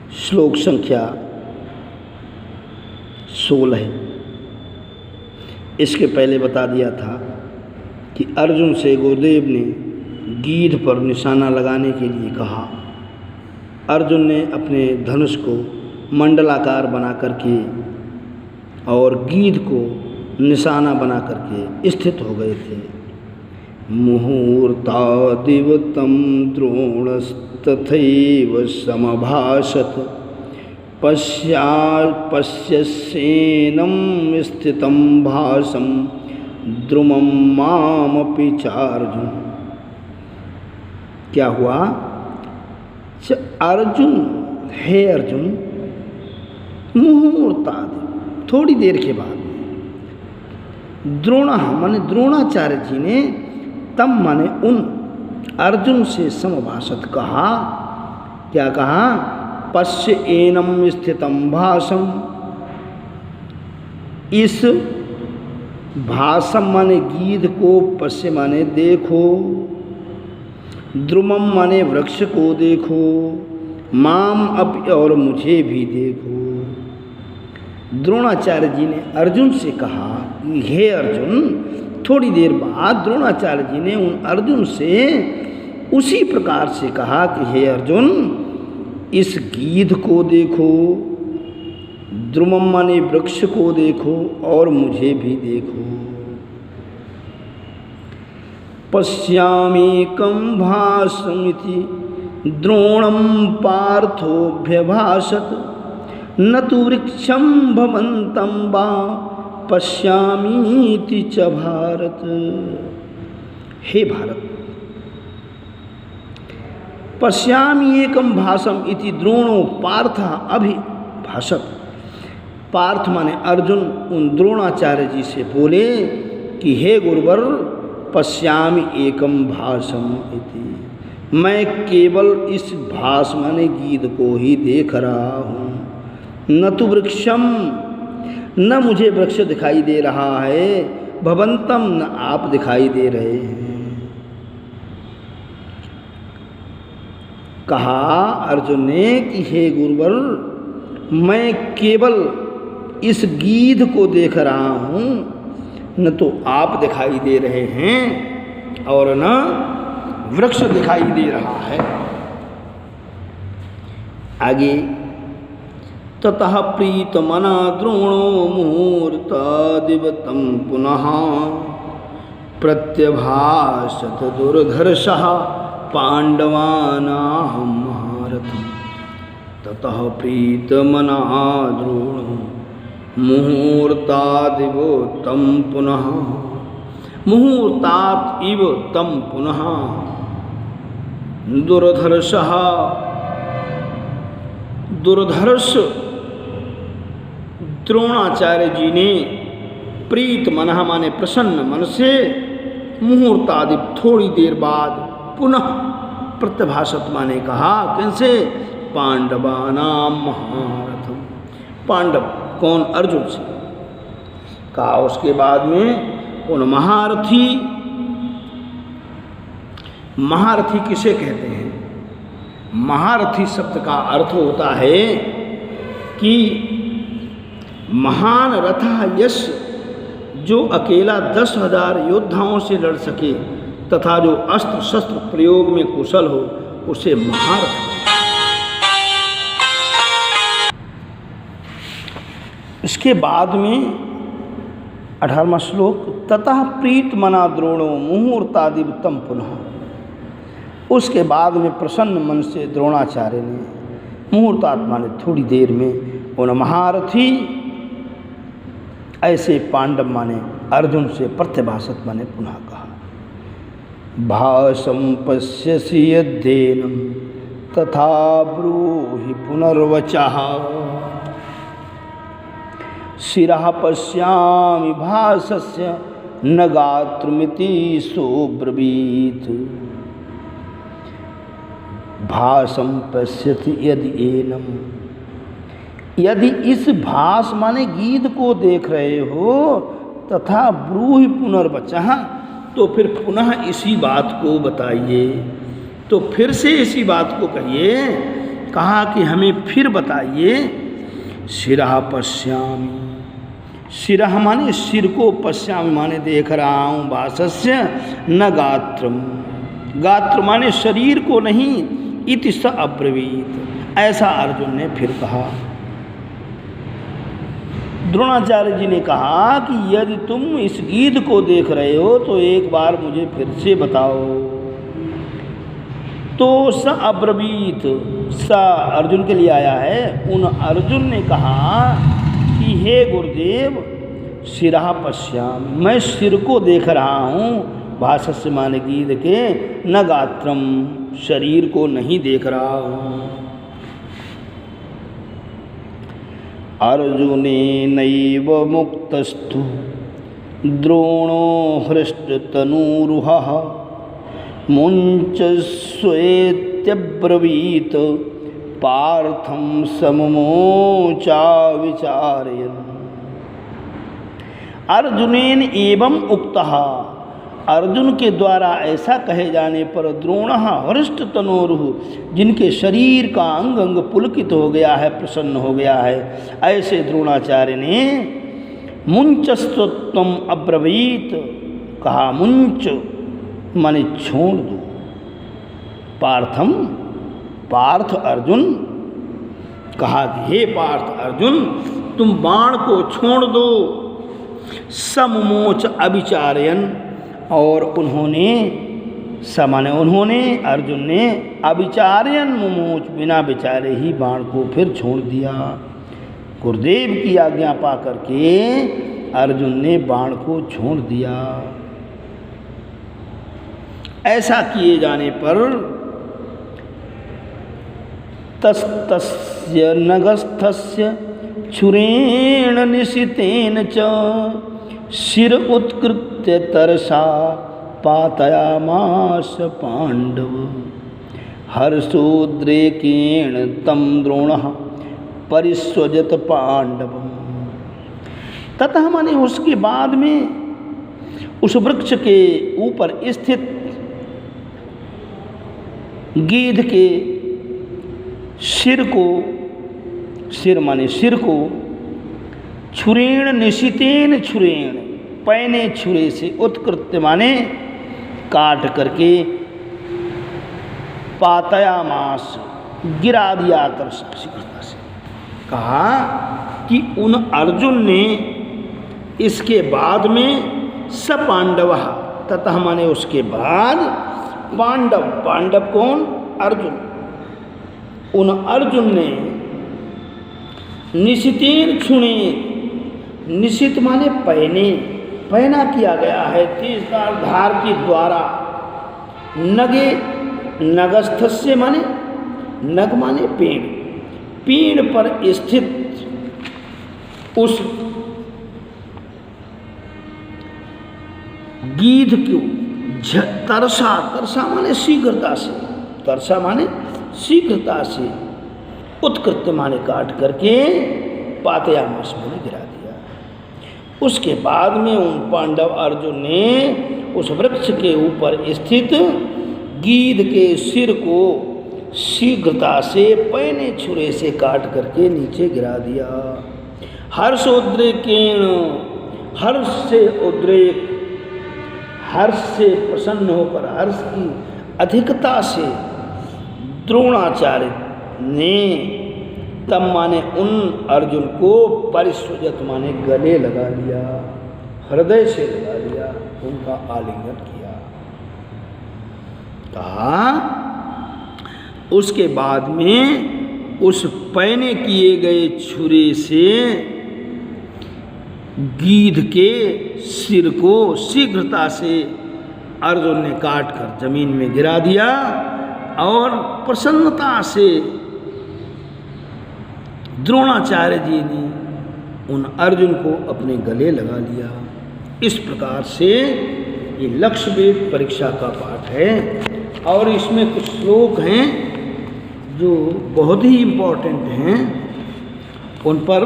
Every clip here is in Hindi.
श्लोक संख्या 16। इसके पहले बता दिया था कि अर्जुन से गुरुदेव ने गीध पर निशाना लगाने के लिए कहा। अर्जुन ने अपने धनुष को मंडलाकार बना करके और गीध को निशाना बना करके स्थित हो गए थे। मुहूर्तादिव तं द्रोणस्तथैव समभाषत पश्यस्येनं स्थितं भासं द्रुमं मामपि चार्जुन। क्या हुआ? अर्जुन, हे अर्जुन, मुहूर्तादि थोड़ी देर के बाद द्रोण माने द्रोणाचार्य जी ने तम माने उन अर्जुन से समभाषत कहा। क्या कहा? पश्य एनम स्थितम भासम। इस भासम माने गीध को, पश्य माने देखो, द्रुमम माने वृक्ष को देखो, माम अपि और मुझे भी देखो। द्रोणाचार्य जी ने अर्जुन से कहा कि हे अर्जुन, थोड़ी देर बाद द्रोणाचार्य जी ने उन अर्जुन से उसी प्रकार से कहा कि हे अर्जुन, इस गीध को देखो, द्रुमम माने वृक्ष को देखो और मुझे भी देखो। पश्यामेकं भासमिति द्रोणं पार्थोऽभ्यभाषत न तु वृक्षं भवन्तं वा पश्यामीति च भारत। हे भारत, पश्यामि एकम भासम इति द्रोणो पार्थ अभिभाषत। पार्थ माने अर्जुन उन द्रोणाचार्य जी से बोले कि हे गुरुवर, पश्यामि एकम भासम इति, मैं केवल इस भास माने गीध को ही देख रहा हूँ। न तो वृक्षम, न मुझे वृक्ष दिखाई दे रहा है, भवंतम, न आप दिखाई दे रहे हैं। कहा अर्जुन ने कि हे गुरुवर, मैं केवल इस गीध को देख रहा हूँ, न तो आप दिखाई दे रहे हैं और न वृक्ष दिखाई दे रहा है। आगे, ततः प्रीतमना द्रोणो मुहूर्तादिव तं पुनः प्रत्यभाषत दुर्धर्षः पाण्डवानां महारथम्। ततः प्रीतमना द्रोणो मुहूर्तादिव तं पुनः, मुहूर्तात् इव तं पुनः दुर्धर्षः, दुर्धर्ष द्रोणाचार्य जी ने प्रीत मनः माने प्रसन्न मन से, मुहूर्तादि थोड़ी देर बाद, पुनः प्रत्यभाषत माने कहा, कैसे? पांडवानां महारथम। पांडव कौन? अर्जुन से कहा। उसके बाद में उन महारथी, महारथी किसे कहते हैं? महारथी शब्द का अर्थ होता है कि महान रथा यश, जो अकेला 10,000 योद्धाओं से लड़ सके तथा जो अस्त्र शस्त्र प्रयोग में कुशल हो, उसे महारथ। इसके बाद में 18वां श्लोक, ततः प्रीत मना द्रोणो मुहूर्तादिव तं पुनः। उसके बाद में प्रसन्न मन से द्रोणाचार्य ने मुहूर्तात्मा ने थोड़ी देर में उन महारथी ऐसे पांडव माने अर्जुन से प्रत्यभाषत माने पुनः कहा। भासं पश्यसि यद्येनं तथा ब्रूहि पुनर्वचः शिरः पश्यामि भासस्य न गात्रमिति सोब्रवीत्। भासं पश्यति यदि एनम, यदि इस भास माने गीध को देख रहे हो, तथा ब्रूहि पुनर्वचः, तो फिर पुनः इसी बात को बताइए। तो फिर से इसी बात को कहिए कहा कि हमें फिर बताइए। शिरः पश्यामि, शिरः माने सिर को, पश्यामि माने देख रहा हूँ, भासस्य न गात्रम, गात्र माने शरीर को नहीं, इति स अब्रवीत, ऐसा अर्जुन ने फिर कहा। द्रोणाचार्य जी ने कहा कि यदि तुम इस गीध को देख रहे हो तो एक बार मुझे फिर से बताओ। तो स अब्रवीत, स अर्जुन के लिए आया है। उन अर्जुन ने कहा कि हे गुरुदेव, शिरः पश्यामि, मैं सिर को देख रहा हूँ, भासस्य माने गीध के, न गात्रम, शरीर को नहीं देख रहा हूँ। अर्जुनेनैव मुक्तस्तु द्रोणो हृष्टतनूरुहः मुञ्चस्वेत्यब्रवीत् पार्थं सममोचा विचारयन्। अर्जुनेन एवं उक्तः, अर्जुन के द्वारा ऐसा कहे जाने पर द्रोणः हृष्ट तनोरुह, जिनके शरीर का अंग अंग पुलकित हो गया है, प्रसन्न हो गया है, ऐसे द्रोणाचार्य ने मुंचस्त्वम अब्रवीत कहा। मुंच माने छोड़ दो, पार्थम, पार्थ अर्जुन, कहा कि हे पार्थ अर्जुन, तुम बाण को छोड़ दो। सममोच अविचारयन, और उन्होंने, समाने उन्होंने, अर्जुन ने, अविचारयन मुमोच, बिना विचारे ही बाण को फिर छोड़ दिया। गुरुदेव की आज्ञा पा करके अर्जुन ने बाण को छोड़ दिया। ऐसा किए जाने पर तस्तस्य नगस्थस्य छुरेण निशितेन च शिर उत्कृत्य तरसा पातयामास पांडव हर्षोद्रेकेण तम द्रोणः परिस्वजत पांडवम्। ततः माने उसके बाद में उस वृक्ष के ऊपर स्थित गीध के सिर को, सिर माने सिर को, छुरेण निशितेन छुरेण, पैने छुरे से, उत्कृत्य माने काट करके, पातयामास गिरा दिया तरसा से। कहा कि उन अर्जुन ने इसके बाद में स पांडव, ततः माने उसके बाद पांडव, पांडव कौन? अर्जुन। उन अर्जुन ने निशितेन छुणे, निशित माने पहने, पहना किया गया है तीसदार धार के द्वारा। नगे, नगस्थस्य माने, नग माने पेड़, पेड़ पर स्थित उस गीध को तरसा, तरसा माने शीघ्रता से, तरसा माने शीघ्रता से, उत्कृत्य माने काट करके, पातयामास माने गिरा दिया। उसके बाद में उन पांडव अर्जुन ने उस वृक्ष के ऊपर स्थित गीध के सिर को शीघ्रता से पैने छुरे से काट करके नीचे गिरा दिया। हर्षोद्रेकेण, हर्ष से उद्रेक, हर्ष से प्रसन्न होकर, हर्ष की अधिकता से द्रोणाचार्य ने तब माने उन अर्जुन को परिस्वजत माने गले लगा लिया, हृदय से लगा लिया, उनका आलिंगन किया। कहा उसके बाद में उस पैने किए गए छुरे से गीध के सिर को शीघ्रता से अर्जुन ने काट कर जमीन में गिरा दिया और प्रसन्नता से द्रोणाचार्य जी ने उन अर्जुन को अपने गले लगा लिया। इस प्रकार से ये लक्ष्यवेध परीक्षा का पाठ है और इसमें कुछ श्लोक हैं जो बहुत ही इम्पोर्टेंट हैं, उन पर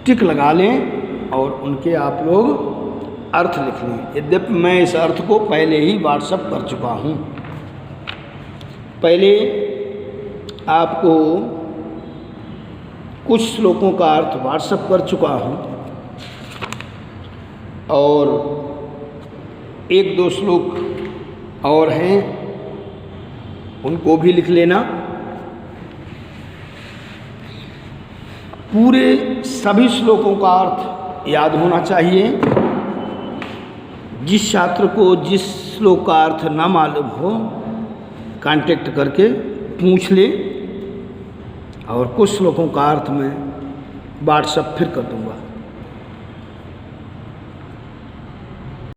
टिक लगा लें और उनके आप लोग अर्थ लिख लें। यद्यपि मैं इस अर्थ को पहले ही व्हाट्सएप कर चुका हूँ। पहले आपको कुछ श्लोकों का अर्थ व्हाट्सएप कर चुका हूँ और एक दो श्लोक और हैं, उनको भी लिख लेना। पूरे सभी श्लोकों का अर्थ याद होना चाहिए। जिस छात्र को जिस श्लोक का अर्थ ना मालूम हो, कांटेक्ट करके पूछ ले, और कुछ श्लोकों का अर्थ मैं व्हाट्सएप फिर कर दूंगा।